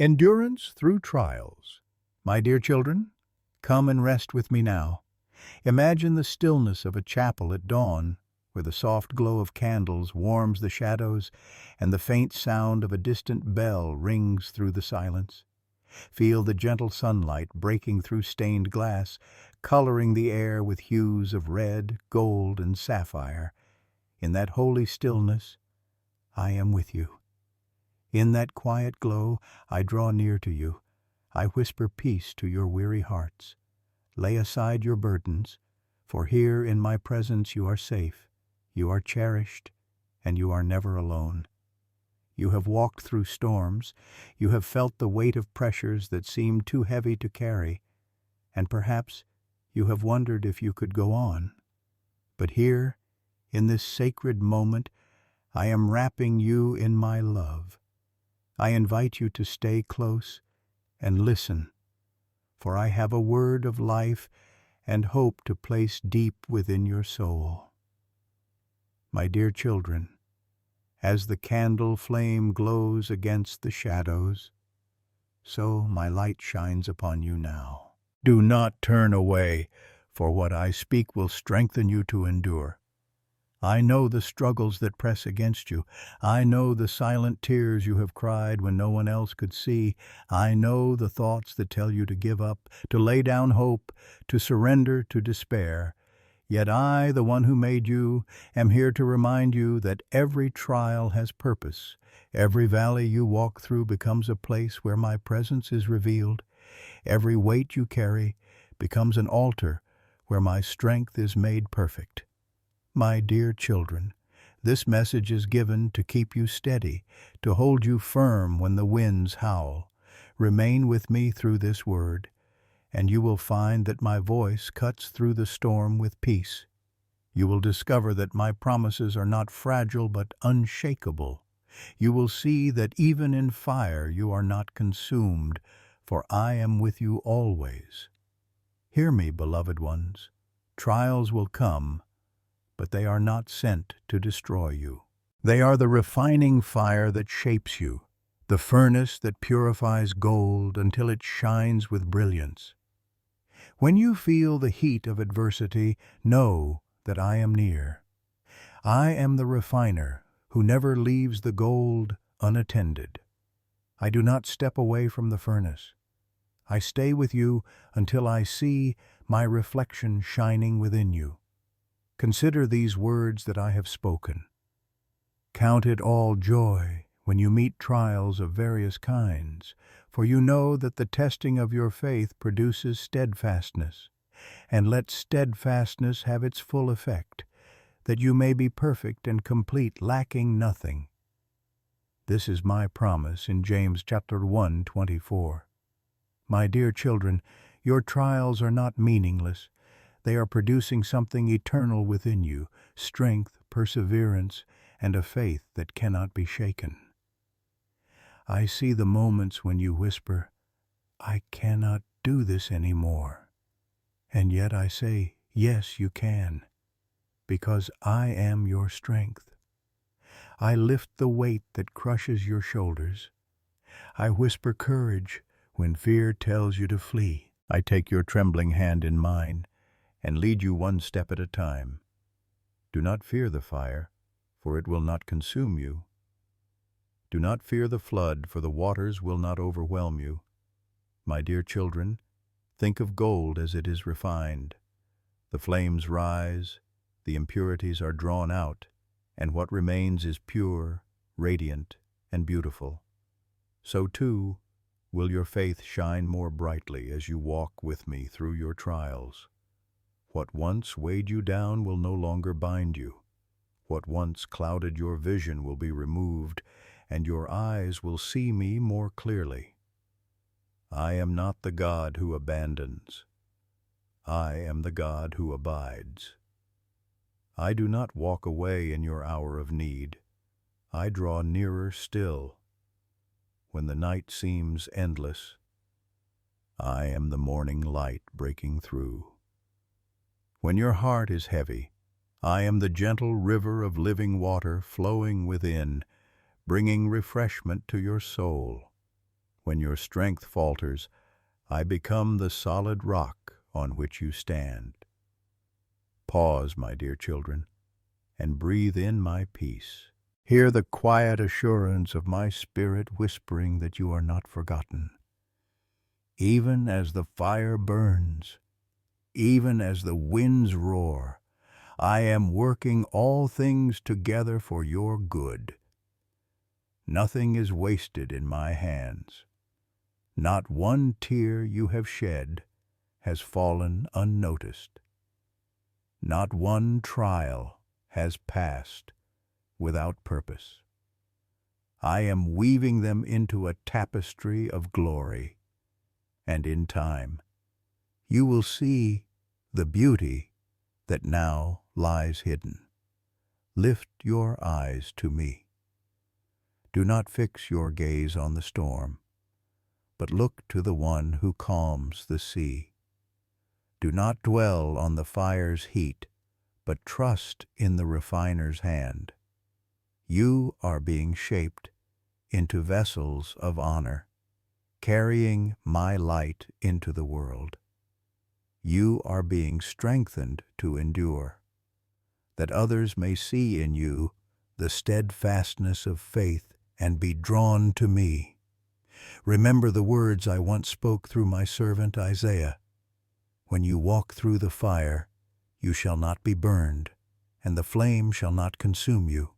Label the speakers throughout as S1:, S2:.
S1: Endurance through trials. My dear children, come and rest with me now. Imagine the stillness of a chapel at dawn, where the soft glow of candles warms the shadows and the faint sound of a distant bell rings through the silence. Feel the gentle sunlight breaking through stained glass, coloring the air with hues of red, gold, and sapphire. In that holy stillness, I am with you. In that quiet glow, I draw near to you. I whisper peace to your weary hearts. Lay aside your burdens, for here in my presence you are safe, you are cherished, and you are never alone. You have walked through storms, you have felt the weight of pressures that seemed too heavy to carry, and perhaps you have wondered if you could go on. But here, in this sacred moment, I am wrapping you in my love. I invite you to stay close and listen, for I have a word of life and hope to place deep within your soul. My dear children, as the candle flame glows against the shadows, so my light shines upon you now. Do not turn away, for what I speak will strengthen you to endure. I know the struggles that press against you. I know the silent tears you have cried when no one else could see. I know the thoughts that tell you to give up, to lay down hope, to surrender to despair. Yet I, the one who made you, am here to remind you that every trial has purpose. Every valley you walk through becomes a place where my presence is revealed. Every weight you carry becomes an altar where my strength is made perfect. My dear children, this message is given to keep you steady, to hold you firm when the winds howl. Remain with me through this word, and you will find that my voice cuts through the storm with peace. You will discover that my promises are not fragile but unshakable. You will see that even in fire you are not consumed, for I am with you always. Hear me, beloved ones. Trials will come, but they are not sent to destroy you. They are the refining fire that shapes you, the furnace that purifies gold until it shines with brilliance. When you feel the heat of adversity, know that I am near. I am the refiner who never leaves the gold unattended. I do not step away from the furnace. I stay with you until I see my reflection shining within you. Consider these words that I have spoken. Count it all joy when you meet trials of various kinds, for you know that the testing of your faith produces steadfastness. And let steadfastness have its full effect, that you may be perfect and complete, lacking nothing. This is my promise in James chapter 1:24. My dear children, your trials are not meaningless. They are producing something eternal within you, strength, perseverance, and a faith that cannot be shaken. I see the moments when you whisper, I cannot do this anymore. And yet I say, yes, you can, because I am your strength. I lift the weight that crushes your shoulders. I whisper courage when fear tells you to flee. I take your trembling hand in mine and lead you one step at a time. Do not fear the fire, for it will not consume you. Do not fear the flood, for the waters will not overwhelm you. My dear children, think of gold as it is refined. The flames rise, the impurities are drawn out, and what remains is pure, radiant, and beautiful. So too will your faith shine more brightly as you walk with me through your trials. What once weighed you down will no longer bind you. What once clouded your vision will be removed, and your eyes will see me more clearly. I am not the God who abandons. I am the God who abides. I do not walk away in your hour of need. I draw nearer still. When the night seems endless, I am the morning light breaking through. When your heart is heavy, I am the gentle river of living water flowing within, bringing refreshment to your soul. When your strength falters, I become the solid rock on which you stand. Pause, my dear children, and breathe in my peace. Hear the quiet assurance of my spirit whispering that you are not forgotten. Even as the fire burns, even as the winds roar, I am working all things together for your good. Nothing is wasted in my hands. Not one tear you have shed has fallen unnoticed. Not one trial has passed without purpose. I am weaving them into a tapestry of glory, and in time you will see the beauty that now lies hidden. Lift your eyes to me. Do not fix your gaze on the storm, but look to the one who calms the sea. Do not dwell on the fire's heat, but trust in the refiner's hand. You are being shaped into vessels of honor, carrying my light into the world. You are being strengthened to endure, that others may see in you the steadfastness of faith and be drawn to me. Remember the words I once spoke through my servant Isaiah. When you walk through the fire, you shall not be burned, and the flame shall not consume you.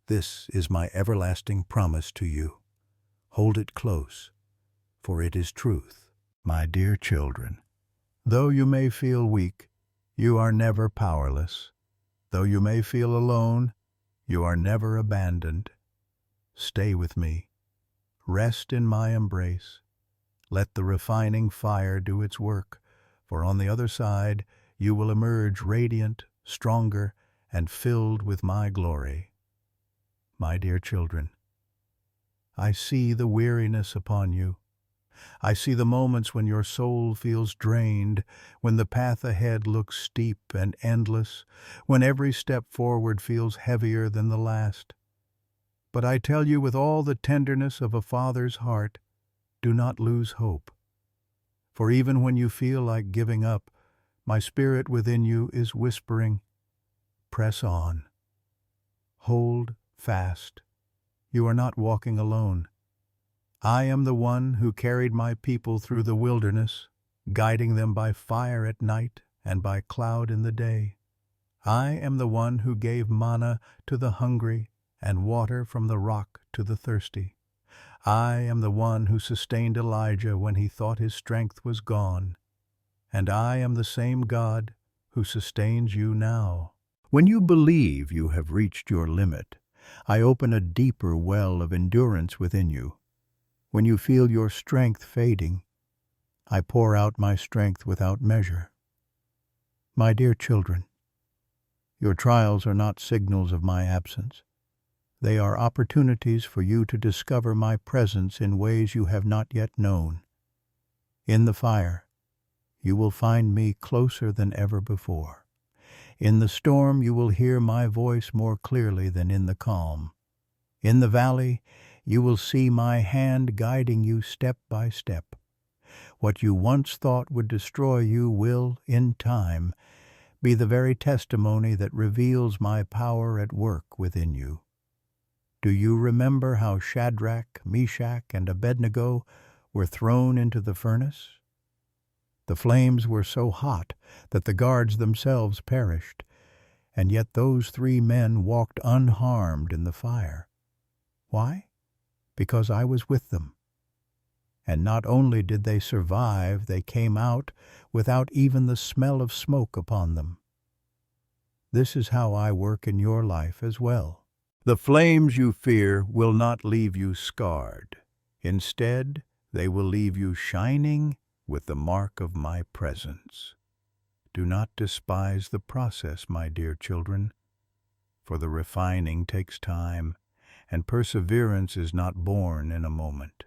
S1: This is my everlasting promise to you. Hold it close, for it is truth. My dear children, though you may feel weak, you are never powerless. Though you may feel alone, you are never abandoned. Stay with me. Rest in my embrace. Let the refining fire do its work, for on the other side you will emerge radiant, stronger, and filled with my glory. My dear children, I see the weariness upon you. I see the moments when your soul feels drained, when the path ahead looks steep and endless, when every step forward feels heavier than the last. But I tell you with all the tenderness of a father's heart, do not lose hope. For even when you feel like giving up, my spirit within you is whispering, press on. Hold fast. You are not walking alone. I am the one who carried my people through the wilderness, guiding them by fire at night and by cloud in the day. I am the one who gave manna to the hungry and water from the rock to the thirsty. I am the one who sustained Elijah when he thought his strength was gone. And I am the same God who sustains you now. When you believe you have reached your limit, I open a deeper well of endurance within you. When you feel your strength fading, I pour out my strength without measure. My dear children, your trials are not signals of my absence. They are opportunities for you to discover my presence in ways you have not yet known. In the fire, you will find me closer than ever before. In the storm, you will hear my voice more clearly than in the calm. In the valley, you will see my hand guiding you step by step. What you once thought would destroy you will, in time, be the very testimony that reveals my power at work within you. Do you remember how Shadrach, Meshach, and Abednego were thrown into the furnace? The flames were so hot that the guards themselves perished, and yet those 3 men walked unharmed in the fire. Why? Because I was with them. And not only did they survive, they came out without even the smell of smoke upon them. This is how I work in your life as well. The flames you fear will not leave you scarred. Instead, they will leave you shining with the mark of my presence. Do not despise the process, my dear children, for the refining takes time, and perseverance is not born in a moment.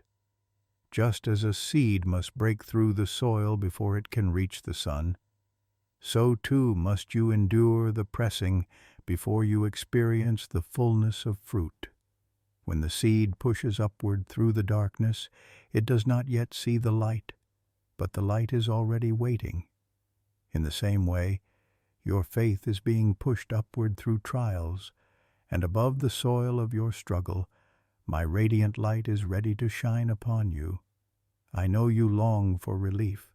S1: Just as a seed must break through the soil before it can reach the sun, so too must you endure the pressing before you experience the fullness of fruit. When the seed pushes upward through the darkness, it does not yet see the light, but the light is already waiting. In the same way, your faith is being pushed upward through trials, and above the soil of your struggle, my radiant light is ready to shine upon you. I know you long for relief.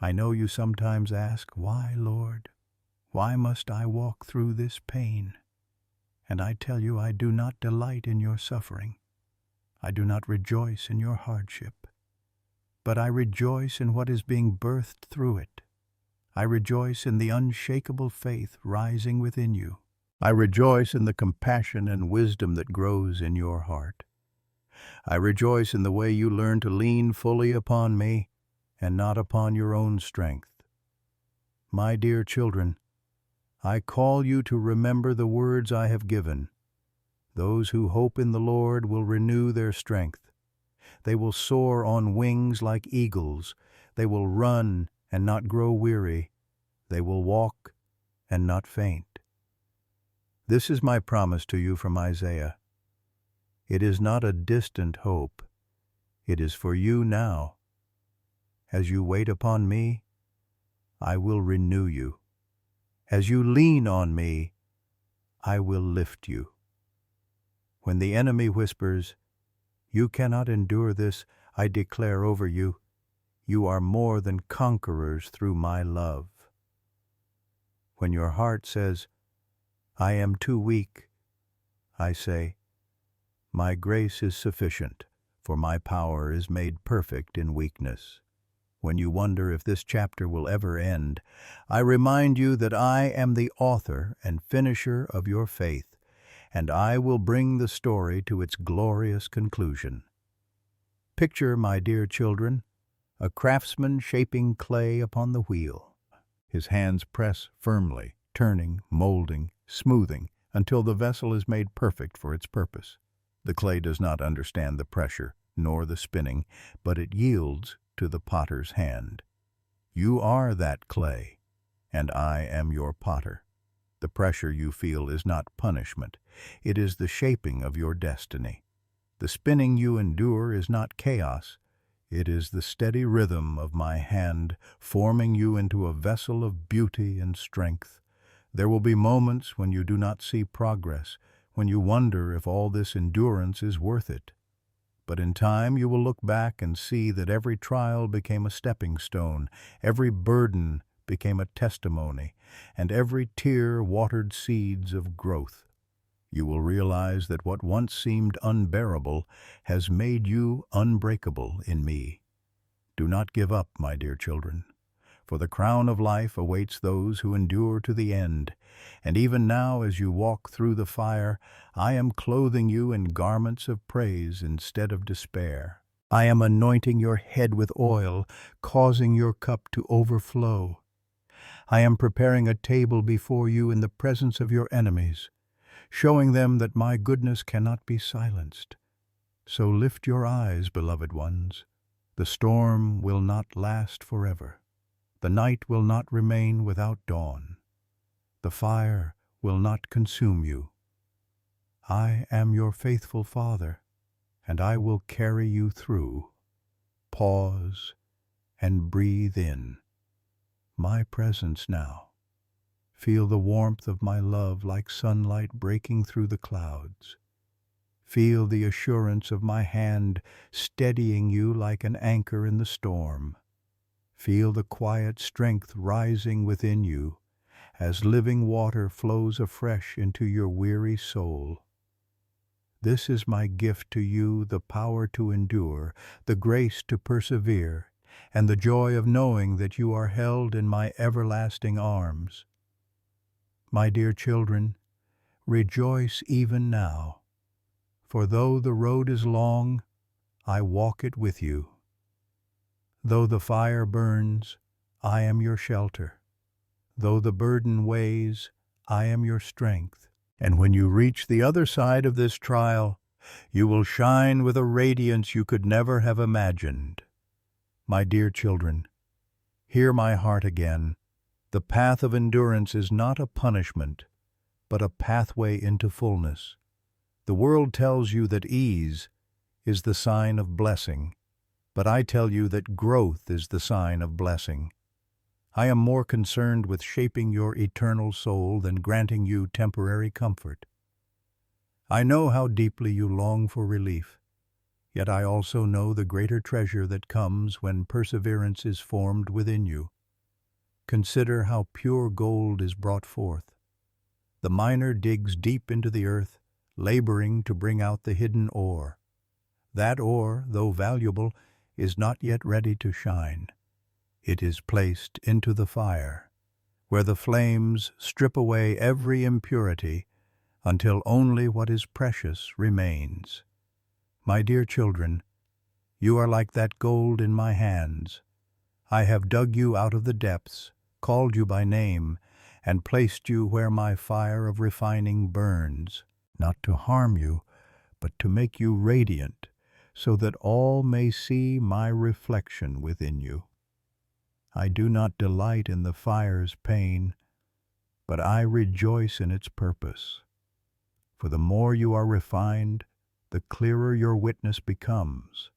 S1: I know you sometimes ask, "Why, Lord? Why must I walk through this pain?" And I tell you, I do not delight in your suffering. I do not rejoice in your hardship. But I rejoice in what is being birthed through it. I rejoice in the unshakable faith rising within you. I rejoice in the compassion and wisdom that grows in your heart. I rejoice in the way you learn to lean fully upon me and not upon your own strength. My dear children, I call you to remember the words I have given. Those who hope in the Lord will renew their strength. They will soar on wings like eagles. They will run and not grow weary. They will walk and not faint. This is my promise to you from Isaiah. It is not a distant hope. It is for you now. As you wait upon me, I will renew you. As you lean on me, I will lift you. When the enemy whispers, "You cannot endure this," I declare over you, "You are more than conquerors through my love." When your heart says, "I am too weak," I say, "My grace is sufficient, for my power is made perfect in weakness." When you wonder if this chapter will ever end, I remind you that I am the author and finisher of your faith, and I will bring the story to its glorious conclusion. Picture, my dear children, a craftsman shaping clay upon the wheel. His hands press firmly, turning, molding, smoothing, until the vessel is made perfect for its purpose. The clay does not understand the pressure, nor the spinning, but it yields to the potter's hand. You are that clay, and I am your potter. The pressure you feel is not punishment. It is the shaping of your destiny. The spinning you endure is not chaos. It is the steady rhythm of my hand, forming you into a vessel of beauty and strength. There will be moments when you do not see progress, when you wonder if all this endurance is worth it. But in time you will look back and see that every trial became a stepping stone, every burden became a testimony, and every tear watered seeds of growth. You will realize that what once seemed unbearable has made you unbreakable in me. Do not give up, my dear children, for the crown of life awaits those who endure to the end. And even now, as you walk through the fire, I am clothing you in garments of praise instead of despair. I am anointing your head with oil, causing your cup to overflow. I am preparing a table before you in the presence of your enemies, showing them that my goodness cannot be silenced. So lift your eyes, beloved ones. The storm will not last forever. The night will not remain without dawn. The fire will not consume you. I am your faithful Father, and I will carry you through. Pause and breathe in my presence now. Feel the warmth of my love like sunlight breaking through the clouds. Feel the assurance of my hand steadying you like an anchor in the storm. Feel the quiet strength rising within you as living water flows afresh into your weary soul. This is my gift to you, the power to endure, the grace to persevere, and the joy of knowing that you are held in my everlasting arms. My dear children, rejoice even now, for though the road is long, I walk it with you. Though the fire burns, I am your shelter. Though the burden weighs, I am your strength. And when you reach the other side of this trial, you will shine with a radiance you could never have imagined. My dear children, hear my heart again. The path of endurance is not a punishment, but a pathway into fullness. The world tells you that ease is the sign of blessing, but I tell you that growth is the sign of blessing. I am more concerned with shaping your eternal soul than granting you temporary comfort. I know how deeply you long for relief, yet I also know the greater treasure that comes when perseverance is formed within you. Consider how pure gold is brought forth. The miner digs deep into the earth, laboring to bring out the hidden ore. That ore, though valuable, is not yet ready to shine. It is placed into the fire, where the flames strip away every impurity until only what is precious remains. My dear children, you are like that gold in my hands. I have dug you out of the depths, called you by name, and placed you where my fire of refining burns, not to harm you, but to make you radiant, so that all may see my reflection within you. I do not delight in the fire's pain, but I rejoice in its purpose. For the more you are refined, the clearer your witness becomes.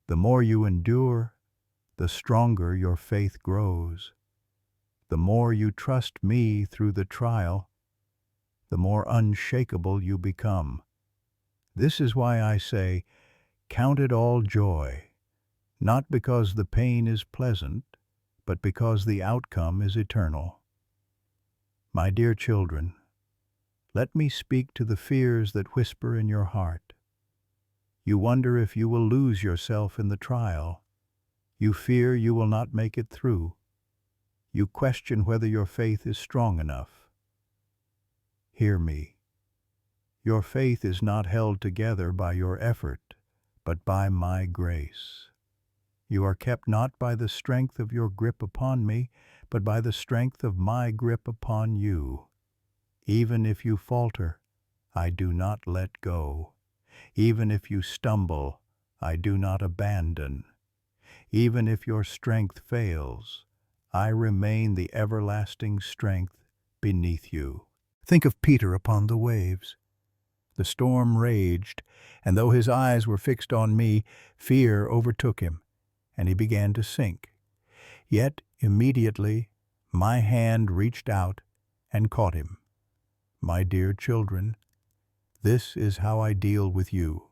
S1: The more you endure, the stronger your faith grows. The more you trust me through the trial, the more unshakable you become. This is why I say, count it all joy, not because the pain is pleasant, but because the outcome is eternal. My dear children, let me speak to the fears that whisper in your heart. You wonder if you will lose yourself in the trial. You fear you will not make it through. You question whether your faith is strong enough. Hear me. Your faith is not held together by your effort, but by my grace. You are kept not by the strength of your grip upon me, but by the strength of my grip upon you. Even if you falter, I do not let go. Even if you stumble, I do not abandon. Even if your strength fails, I remain the everlasting strength beneath you. Think of Peter upon the waves. The storm raged, and though his eyes were fixed on me, fear overtook him, and he began to sink. Yet immediately my hand reached out and caught him. My dear children, this is how I deal with you.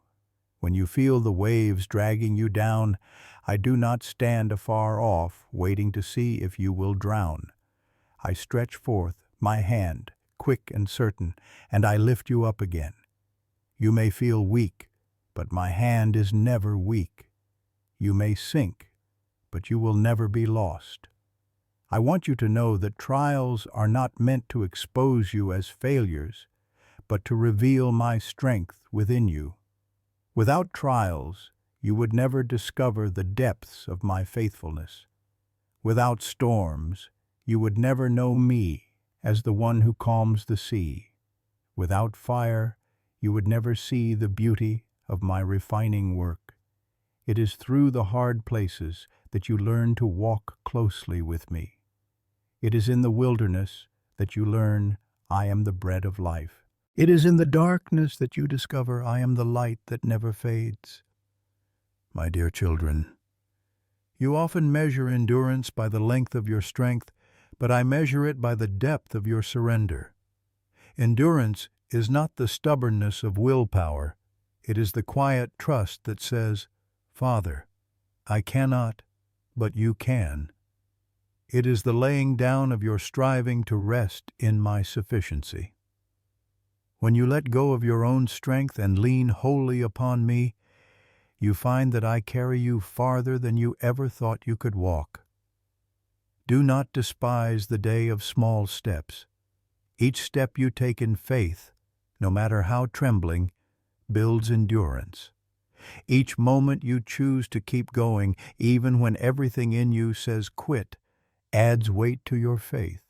S1: When you feel the waves dragging you down, I do not stand afar off, waiting to see if you will drown. I stretch forth my hand, quick and certain, and I lift you up again. You may feel weak, but my hand is never weak. You may sink, but you will never be lost. I want you to know that trials are not meant to expose you as failures, but to reveal my strength within you. Without trials, you would never discover the depths of my faithfulness. Without storms, you would never know me as the one who calms the sea. Without fire, you would never see the beauty of my refining work. It is through the hard places that you learn to walk closely with me. It is in the wilderness that you learn I am the bread of life. It is in the darkness that you discover I am the light that never fades. My dear children, you often measure endurance by the length of your strength, but I measure it by the depth of your surrender. Endurance is not the stubbornness of willpower. It is the quiet trust that says, Father, I cannot, but you can. It is the laying down of your striving to rest in my sufficiency. When you let go of your own strength and lean wholly upon me, you find that I carry you farther than you ever thought you could walk. Do not despise the day of small steps. Each step you take in faith, no matter how trembling, builds endurance. Each moment you choose to keep going, even when everything in you says quit, adds weight to your faith.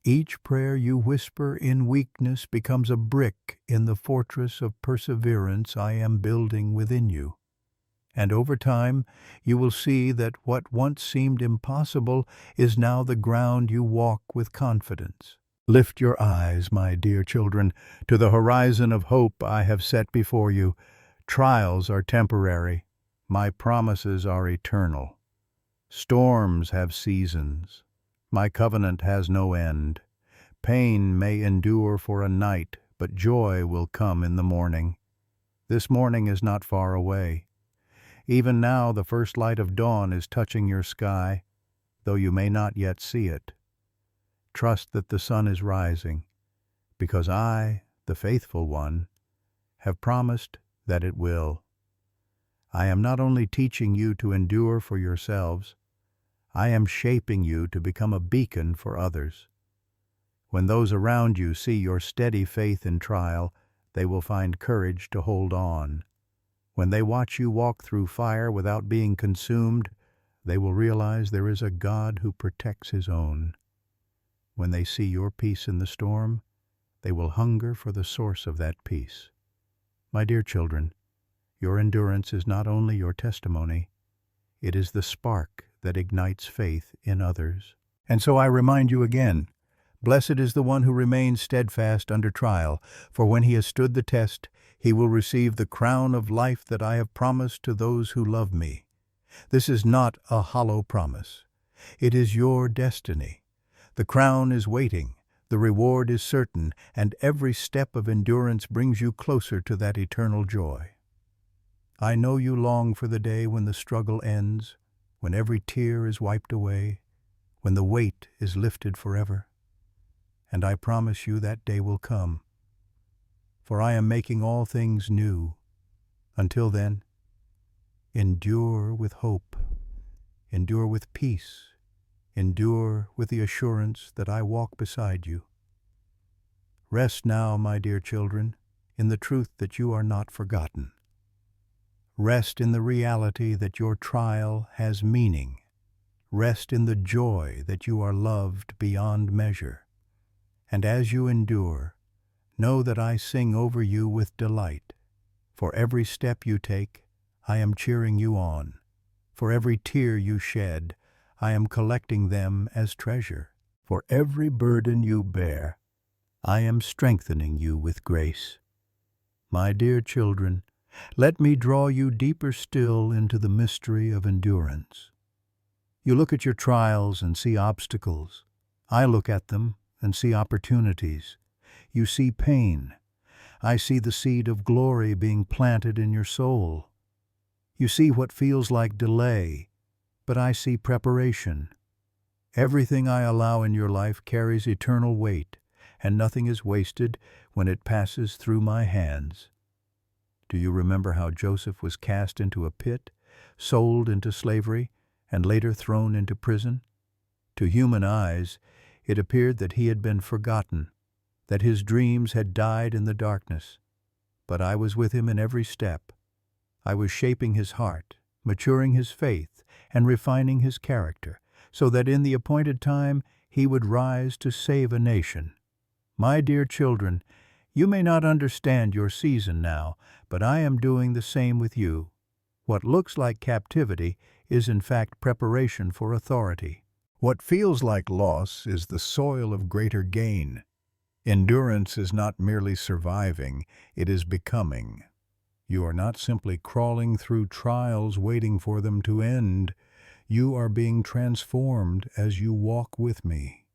S1: Each prayer you whisper in weakness becomes a brick in the fortress of perseverance I am building within you. And over time, you will see that what once seemed impossible is now the ground you walk with confidence. Lift your eyes, my dear children, to the horizon of hope I have set before you. Trials are temporary. My promises are eternal. Storms have seasons. My covenant has no end. Pain may endure for a night, but joy will come in the morning. This morning is not far away. Even now the first light of dawn is touching your sky, though you may not yet see it. Trust that the sun is rising, because I, the faithful one, have promised that it will. I am not only teaching you to endure for yourselves, I am shaping you to become a beacon for others. When those around you see your steady faith in trial, they will find courage to hold on. When they watch you walk through fire without being consumed, they will realize there is a God who protects his own. When they see your peace in the storm, they will hunger for the source of that peace. My dear children, your endurance is not only your testimony, it is the spark that ignites faith in others. And so I remind you again, blessed is the one who remains steadfast under trial, for when he has stood the test, he will receive the crown of life that I have promised to those who love me. This is not a hollow promise. It is your destiny. The crown is waiting, the reward is certain, and every step of endurance brings you closer to that eternal joy. I know you long for the day when the struggle ends, when every tear is wiped away, when the weight is lifted forever. And I promise you that day will come, for I am making all things new. Until then, endure with hope, endure with peace, endure with the assurance that I walk beside you. Rest now, my dear children, in the truth that you are not forgotten. Rest in the reality that your trial has meaning. Rest in the joy that you are loved beyond measure. And as you endure, know that I sing over you with delight. For every step you take, I am cheering you on. For every tear you shed, I am collecting them as treasure. For every burden you bear, I am strengthening you with grace. My dear children, let me draw you deeper still into the mystery of endurance. You look at your trials and see obstacles. I look at them and see opportunities. You see pain. I see the seed of glory being planted in your soul. You see what feels like delay, but I see preparation. Everything I allow in your life carries eternal weight, and nothing is wasted when it passes through my hands. Do you remember how Joseph was cast into a pit, sold into slavery, and later thrown into prison? To human eyes, it appeared that he had been forgotten, that his dreams had died in the darkness. But I was with him in every step. I was shaping his heart, maturing his faith, and refining his character, so that in the appointed time he would rise to save a nation. My dear children, you may not understand your season now, but I am doing the same with you. What looks like captivity is in fact preparation for authority. What feels like loss is the soil of greater gain. Endurance is not merely surviving, it is becoming. You are not simply crawling through trials waiting for them to end. You are being transformed as you walk with me.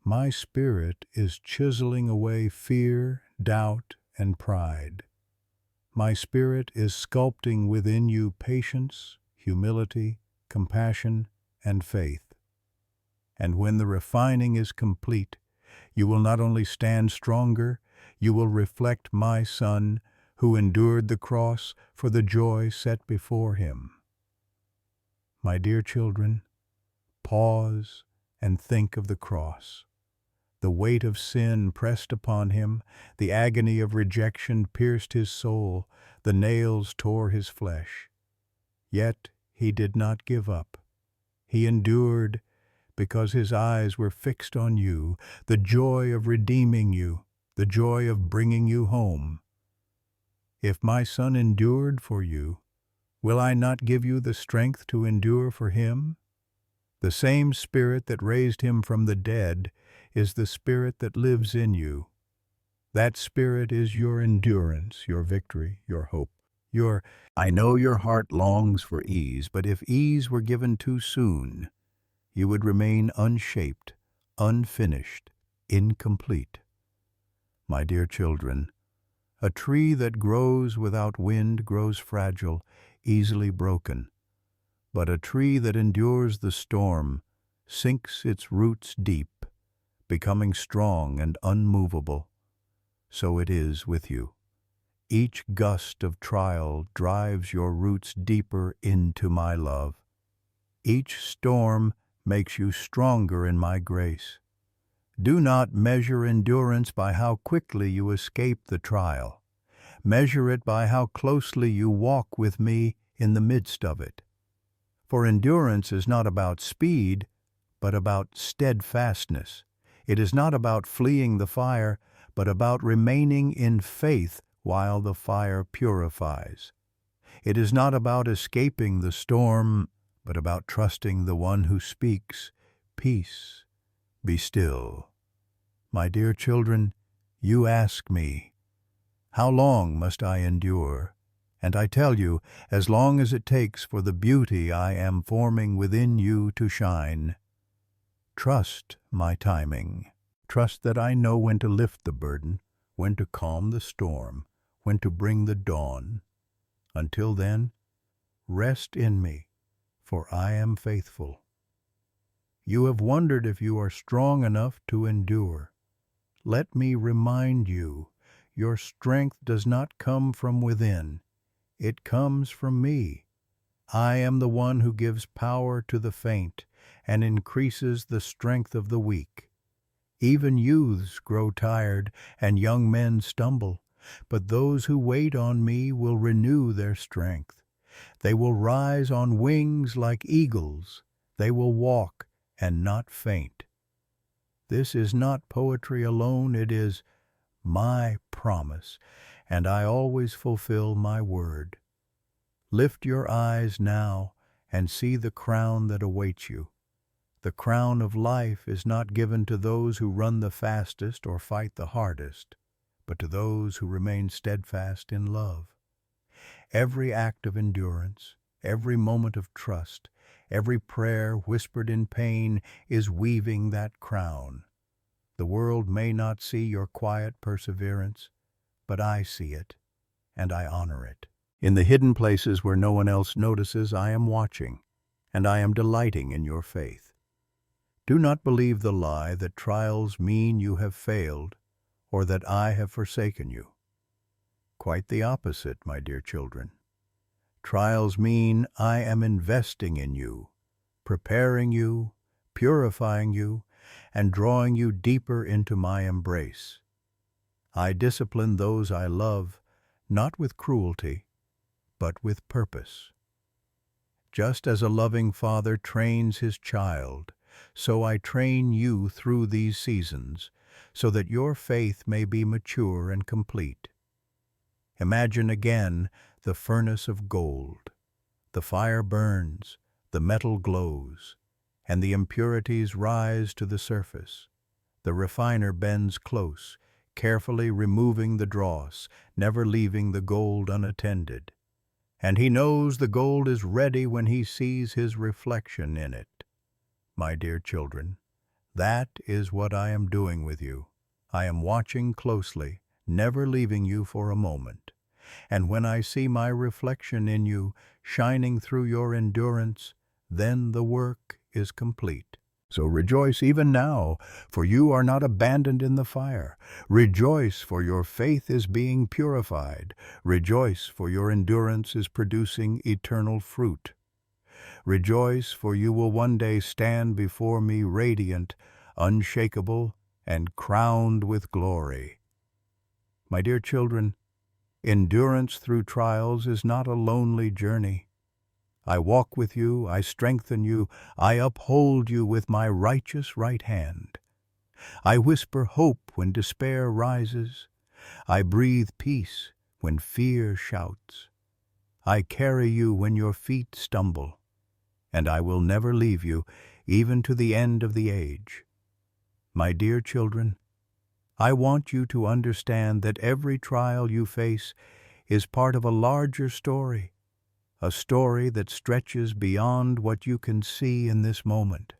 S1: My Spirit is chiseling away fear, doubt, and pride. My Spirit is sculpting within you patience, humility, compassion, and faith. And when the refining is complete, you will not only stand stronger, you will reflect my Son, who endured the cross for the joy set before him. My dear children, pause and think of the cross. The weight of sin pressed upon him, the agony of rejection pierced his soul, the nails tore his flesh. Yet he did not give up. He endured because his eyes were fixed on you, the joy of redeeming you, the joy of bringing you home. If my Son endured for you, will I not give you the strength to endure for him? The same Spirit that raised him from the dead is the Spirit that lives in you. That Spirit is your endurance, your victory, your hope. Your, I know your heart longs for ease, but if ease were given too soon, you would remain unshaped, unfinished, incomplete. My dear children, a tree that grows without wind grows fragile, easily broken. But a tree that endures the storm sinks its roots deep, becoming strong and unmovable. So it is with you. Each gust of trial drives your roots deeper into my love. Each storm makes you stronger in my grace. Do not measure endurance by how quickly you escape the trial. Measure it by how closely you walk with me in the midst of it. For endurance is not about speed, but about steadfastness. It is not about fleeing the fire, but about remaining in faith while the fire purifies. It is not about escaping the storm, but about trusting the one who speaks, "Peace, be still." My dear children, you ask me, "How long must I endure?" And I tell you, as long as it takes for the beauty I am forming within you to shine. Trust my timing. Trust that I know when to lift the burden, when to calm the storm, when to bring the dawn. Until then, rest in me, for I am faithful. You have wondered if you are strong enough to endure. Let me remind you, your strength does not come from within. It comes from me. I am the one who gives power to the faint and increases the strength of the weak. Even youths grow tired and young men stumble, but those who wait on me will renew their strength. They will rise on wings like eagles. They will walk and not faint. This is not poetry alone, it is my promise, and I always fulfill my word. Lift your eyes now and see the crown that awaits you. The crown of life is not given to those who run the fastest or fight the hardest, but to those who remain steadfast in love. Every act of endurance, every moment of trust, every prayer whispered in pain is weaving that crown. The world may not see your quiet perseverance, but I see it, and I honor it. In the hidden places where no one else notices, I am watching, and I am delighting in your faith. Do not believe the lie that trials mean you have failed, or that I have forsaken you. Quite the opposite, my dear children. Trials mean I am investing in you, preparing you, purifying you, and drawing you deeper into my embrace. I discipline those I love, not with cruelty, but with purpose. Just as a loving father trains his child, so I train you through these seasons, so that your faith may be mature and complete. Imagine again the furnace of gold. The fire burns, the metal glows, and the impurities rise to the surface. The refiner bends close, carefully removing the dross, never leaving the gold unattended. And he knows the gold is ready when he sees his reflection in it. My dear children, that is what I am doing with you. I am watching closely, never leaving you for a moment. And when I see my reflection in you, shining through your endurance, then the work is complete. So rejoice even now, for you are not abandoned in the fire. Rejoice, for your faith is being purified. Rejoice, for your endurance is producing eternal fruit. Rejoice, for you will one day stand before me radiant, unshakable, and crowned with glory. My dear children, endurance through trials is not a lonely journey. I walk with you, I strengthen you, I uphold you with my righteous right hand. I whisper hope when despair rises. I breathe peace when fear shouts. I carry you when your feet stumble, and I will never leave you, even to the end of the age. My dear children, I want you to understand that every trial you face is part of a larger story, a story that stretches beyond what you can see in this moment.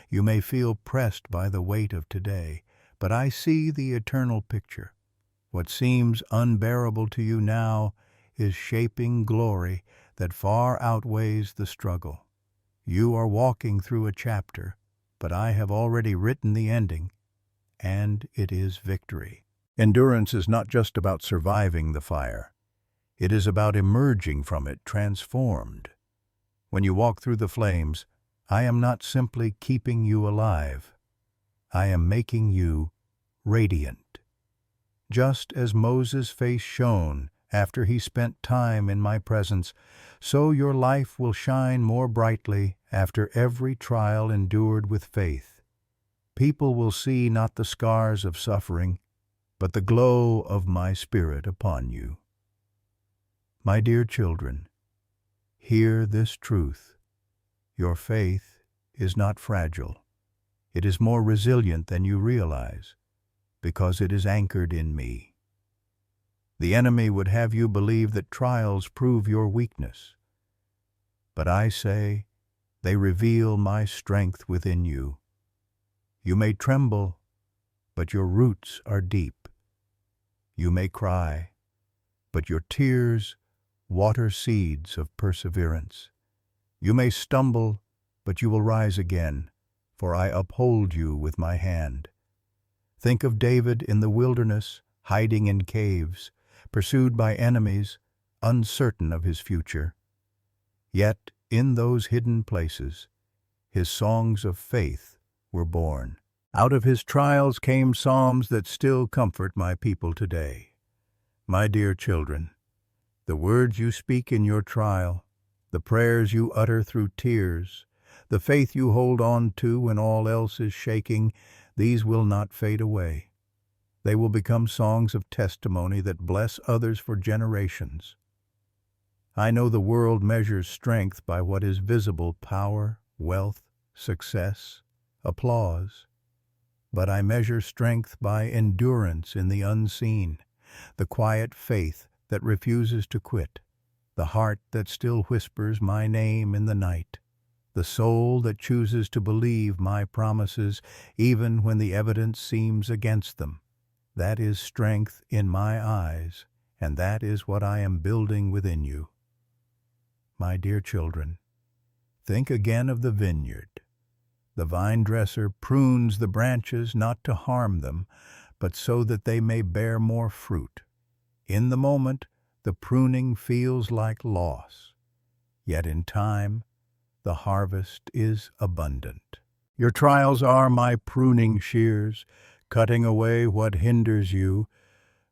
S1: You may feel pressed by the weight of today, but I see the eternal picture. What seems unbearable to you now is shaping glory that far outweighs the struggle. You are walking through a chapter, but I have already written the ending, and it is victory. Endurance is not just about surviving the fire. It is about emerging from it transformed. When you walk through the flames, I am not simply keeping you alive. I am making you radiant. Just as Moses' face shone after he spent time in my presence, so your life will shine more brightly after every trial endured with faith. People will see not the scars of suffering, but the glow of my Spirit upon you. My dear children, hear this truth. Your faith is not fragile. It is more resilient than you realize, because it is anchored in me. The enemy would have you believe that trials prove your weakness. But I say, they reveal my strength within you. You may tremble, but your roots are deep. You may cry, but your tears water seeds of perseverance. You may stumble, but you will rise again, for I uphold you with my hand. Think of David in the wilderness, hiding in caves, pursued by enemies, uncertain of his future. Yet, in those hidden places, his songs of faith were born. Out of his trials came psalms that still comfort my people today. My dear children, the words you speak in your trial, the prayers you utter through tears, the faith you hold on to when all else is shaking, these will not fade away. They will become songs of testimony that bless others for generations. I know the world measures strength by what is visible: power, wealth, success, applause. But I measure strength by endurance in the unseen, the quiet faith that refuses to quit, the heart that still whispers my name in the night, the soul that chooses to believe my promises even when the evidence seems against them. That is strength in my eyes, and that is what I am building within you. My dear children, think again of the vineyard. The vine dresser prunes the branches not to harm them, but so that they may bear more fruit. In the moment, the pruning feels like loss, yet in time, the harvest is abundant. Your trials are my pruning shears, cutting away what hinders you,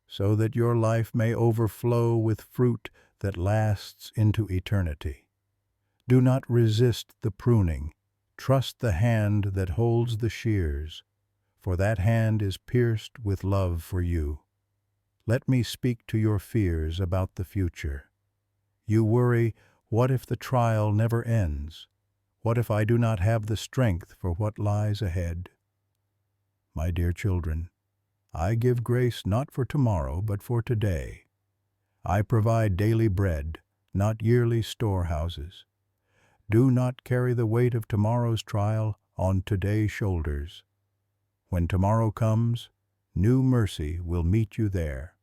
S1: so that your life may overflow with fruit that lasts into eternity. Do not resist the pruning. Trust the hand that holds the shears, for that hand is pierced with love for you. Let me speak to your fears about the future. You worry, what if the trial never ends? What if I do not have the strength for what lies ahead? My dear children, I give grace not for tomorrow, but for today. I provide daily bread, not yearly storehouses. Do not carry the weight of tomorrow's trial on today's shoulders. When tomorrow comes, new mercy will meet you there.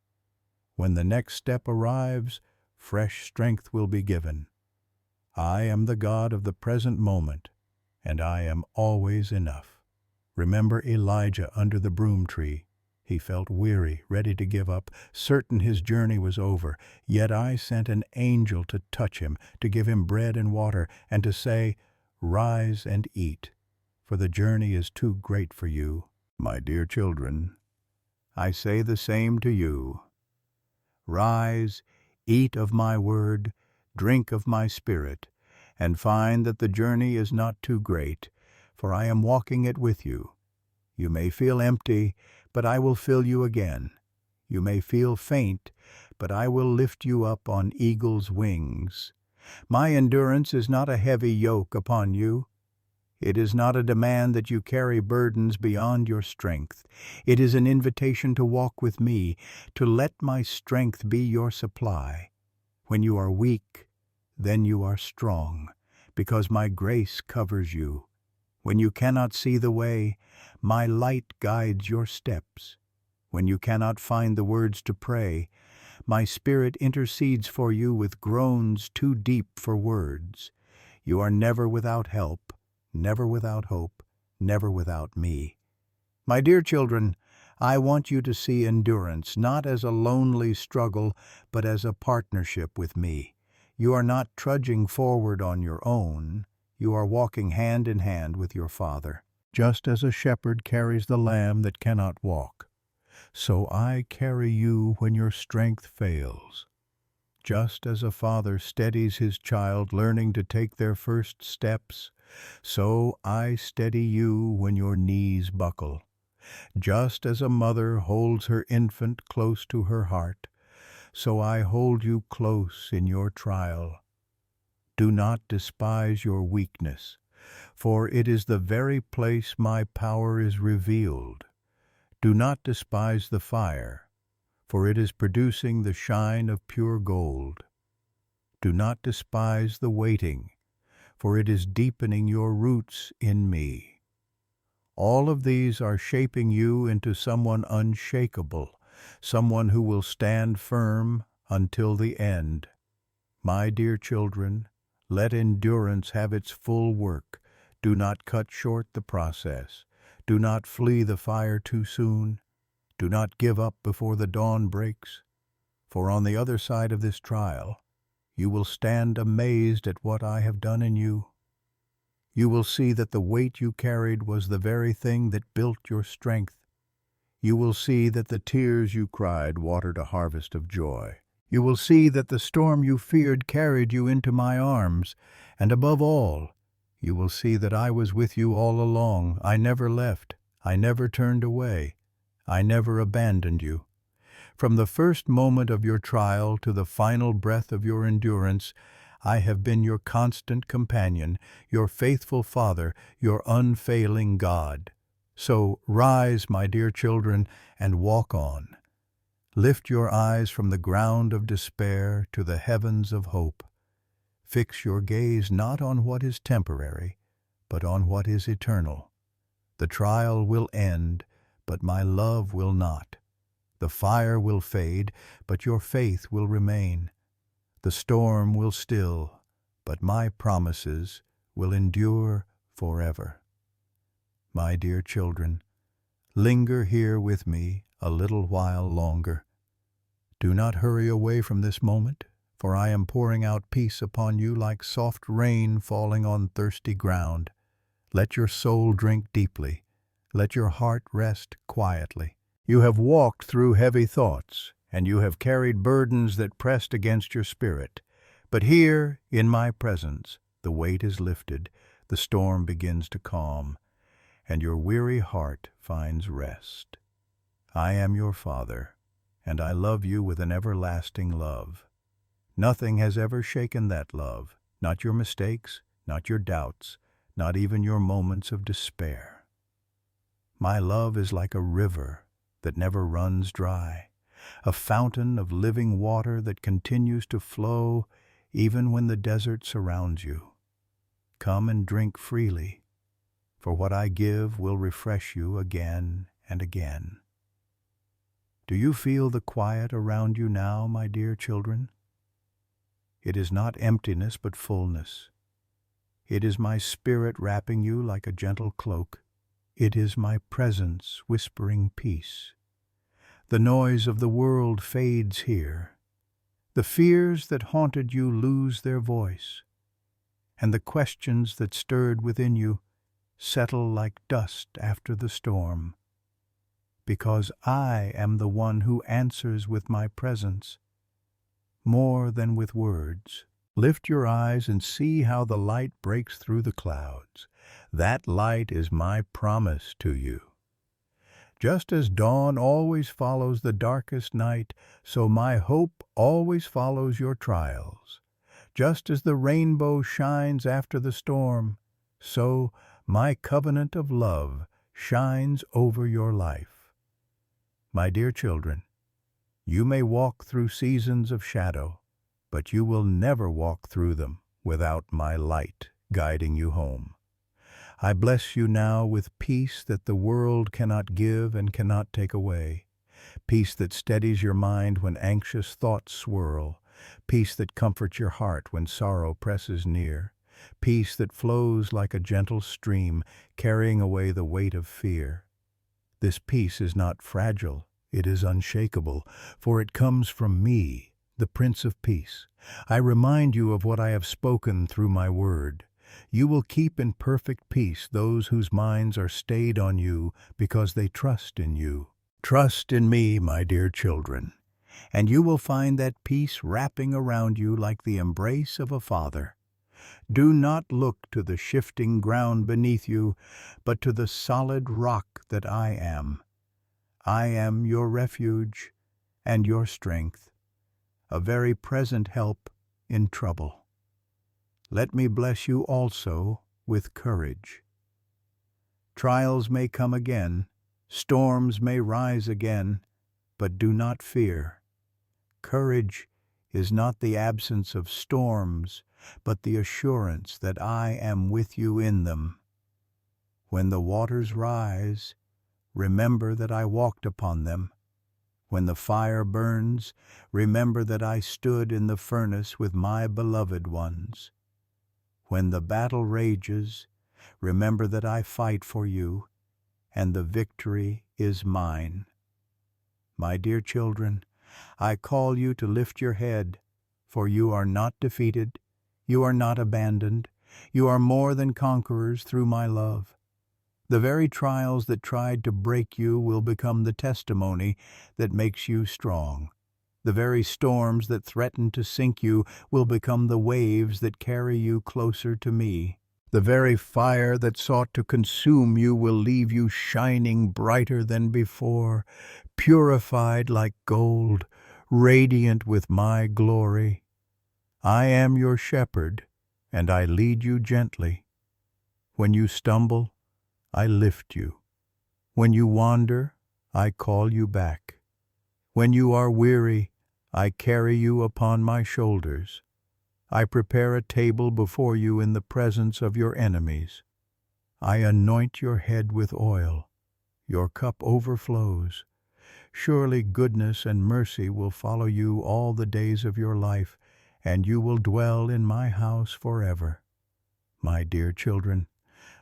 S1: When the next step arrives, fresh strength will be given. I am the God of the present moment, and I am always enough. Remember Elijah under the broom tree. He felt weary, ready to give up, certain his journey was over. Yet I sent an angel to touch him, to give him bread and water, and to say, "Rise and eat, for the journey is too great for you." My dear children, I say the same to you. Rise, eat of my word, drink of my spirit, and find that the journey is not too great, for I am walking it with you. You may feel empty, but I will fill you again. You may feel faint, but I will lift you up on eagle's wings. My endurance is not a heavy yoke upon you. It is not a demand that you carry burdens beyond your strength. It is an invitation to walk with me, to let my strength be your supply. When you are weak, then you are strong, because my grace covers you. When you cannot see the way, my light guides your steps. When you cannot find the words to pray, my Spirit intercedes for you with groans too deep for words. You are never without help, never without hope, never without me. My dear children, I want you to see endurance not as a lonely struggle, but as a partnership with me. You are not trudging forward on your own. You are walking hand in hand with your Father. Just as a shepherd carries the lamb that cannot walk, so I carry you when your strength fails. Just as a father steadies his child learning to take their first steps, so I steady you when your knees buckle. Just as a mother holds her infant close to her heart, so I hold you close in your trial. Do not despise your weakness, for it is the very place my power is revealed. Do not despise the fire, for it is producing the shine of pure gold. Do not despise the waiting, for it is deepening your roots in me. All of these are shaping you into someone unshakable, someone who will stand firm until the end. My dear children, let endurance have its full work. Do not cut short the process. Do not flee the fire too soon. Do not give up before the dawn breaks. For on the other side of this trial, you will stand amazed at what I have done in you. You will see that the weight you carried was the very thing that built your strength. You will see that the tears you cried watered a harvest of joy. You will see that the storm you feared carried you into my arms, and above all, you will see that I was with you all along. I never left. I never turned away. I never abandoned you. From the first moment of your trial to the final breath of your endurance, I have been your constant companion, your faithful Father, your unfailing God. So rise, my dear children, and walk on. Lift your eyes from the ground of despair to the heavens of hope. Fix your gaze not on what is temporary, but on what is eternal. The trial will end, but my love will not. The fire will fade, but your faith will remain. The storm will still, but my promises will endure forever. My dear children, linger here with me a little while longer. Do not hurry away from this moment, for I am pouring out peace upon you like soft rain falling on thirsty ground. Let your soul drink deeply. Let your heart rest quietly. You have walked through heavy thoughts, and you have carried burdens that pressed against your spirit. But here, in my presence, the weight is lifted, the storm begins to calm, and your weary heart finds rest. I am your Father, and I love you with an everlasting love. Nothing has ever shaken that love, not your mistakes, not your doubts, not even your moments of despair. My love is like a river that never runs dry, a fountain of living water that continues to flow even when the desert surrounds you. Come and drink freely, for what I give will refresh you again and again. Do you feel the quiet around you now, my dear children? It is not emptiness but fullness. It is my Spirit wrapping you like a gentle cloak. It is my presence whispering peace. The noise of the world fades here. The fears that haunted you lose their voice, and the questions that stirred within you settle like dust after the storm. Because I am the one who answers with my presence, more than with words. Lift your eyes and see how the light breaks through the clouds. That light is my promise to you. Just as dawn always follows the darkest night, so my hope always follows your trials. Just as the rainbow shines after the storm, so My covenant of love shines over your life. My dear children, you may walk through seasons of shadow, but you will never walk through them without my light guiding you home. I bless you now with peace that the world cannot give and cannot take away, peace that steadies your mind when anxious thoughts swirl, peace that comforts your heart when sorrow presses near, peace that flows like a gentle stream, carrying away the weight of fear. This peace is not fragile, it is unshakable, for it comes from me, the Prince of Peace. I remind you of what I have spoken through my word. You will keep in perfect peace those whose minds are stayed on you because they trust in you. Trust in me, my dear children, and you will find that peace wrapping around you like the embrace of a father. Do not look to the shifting ground beneath you, but to the solid rock that I am. I am your refuge and your strength, a very present help in trouble. Let me bless you also with courage. Trials may come again, storms may rise again, but do not fear. Courage is not the absence of storms, but the assurance that I am with you in them. When the waters rise, remember that I walked upon them. When the fire burns, remember that I stood in the furnace with my beloved ones. When the battle rages, remember that I fight for you, and the victory is mine. My dear children, I call you to lift your head, for you are not defeated, you are not abandoned, you are more than conquerors through my love. The very trials that tried to break you will become the testimony that makes you strong. The very storms that threaten to sink you will become the waves that carry you closer to me. The very fire that sought to consume you will leave you shining brighter than before, purified like gold, radiant with my glory. I am your shepherd, and I lead you gently. When you stumble, I lift you. When you wander, I call you back. When you are weary, I carry you upon my shoulders. I prepare a table before you in the presence of your enemies. I anoint your head with oil. Your cup overflows. Surely goodness and mercy will follow you all the days of your life, and you will dwell in my house forever. My dear children,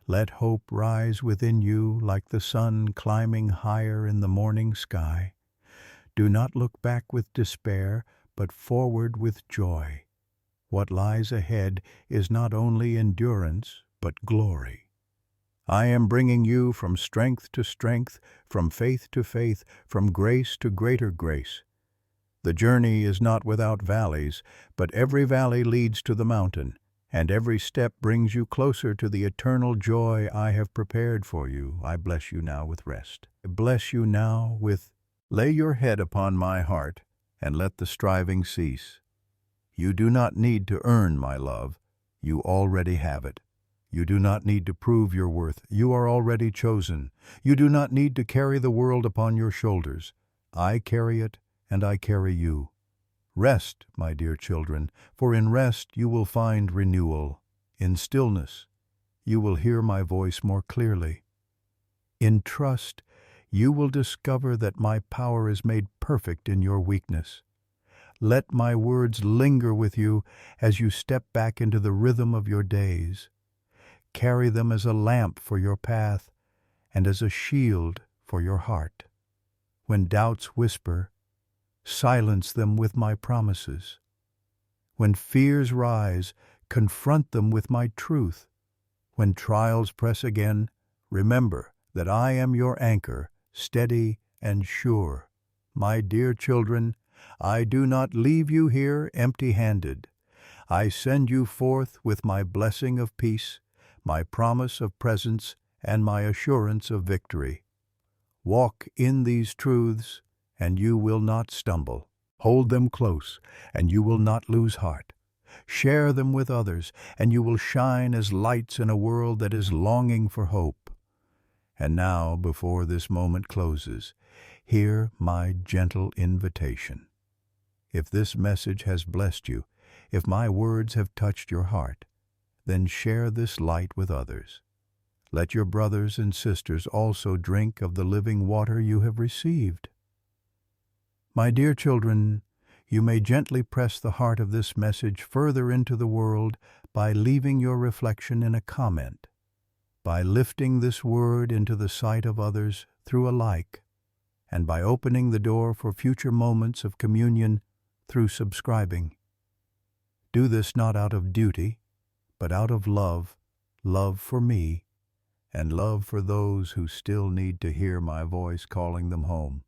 S1: let hope rise within you like the sun climbing higher in the morning sky. Do not look back with despair, but forward with joy. What lies ahead is not only endurance, but glory. I am bringing you from strength to strength, from faith to faith, from grace to greater grace. The journey is not without valleys, but every valley leads to the mountain, and every step brings you closer to the eternal joy I have prepared for you. I bless you now with rest. I bless you now with, lay your head upon my heart, and let the striving cease. You do not need to earn my love. You already have it. You do not need to prove your worth. You are already chosen. You do not need to carry the world upon your shoulders. I carry it, and I carry you. Rest, my dear children, for in rest you will find renewal. In stillness, you will hear my voice more clearly. In trust, you will discover that my power is made perfect in your weakness. Let my words linger with you as you step back into the rhythm of your days. Carry them as a lamp for your path and as a shield for your heart. When doubts whisper, silence them with my promises. When fears rise, confront them with my truth. When trials press again, remember that I am your anchor, steady and sure. My dear children, I do not leave you here empty-handed. I send you forth with my blessing of peace, my promise of presence, and my assurance of victory. Walk in these truths, and you will not stumble. Hold them close, and you will not lose heart. Share them with others, and you will shine as lights in a world that is longing for hope. And now, before this moment closes, hear my gentle invitation. If this message has blessed you, if my words have touched your heart, then share this light with others. Let your brothers and sisters also drink of the living water you have received. My dear children, you may gently press the heart of this message further into the world by leaving your reflection in a comment, by lifting this word into the sight of others through a like, and by opening the door for future moments of communion through subscribing. Do this not out of duty, but out of love, love for me, and love for those who still need to hear my voice calling them home.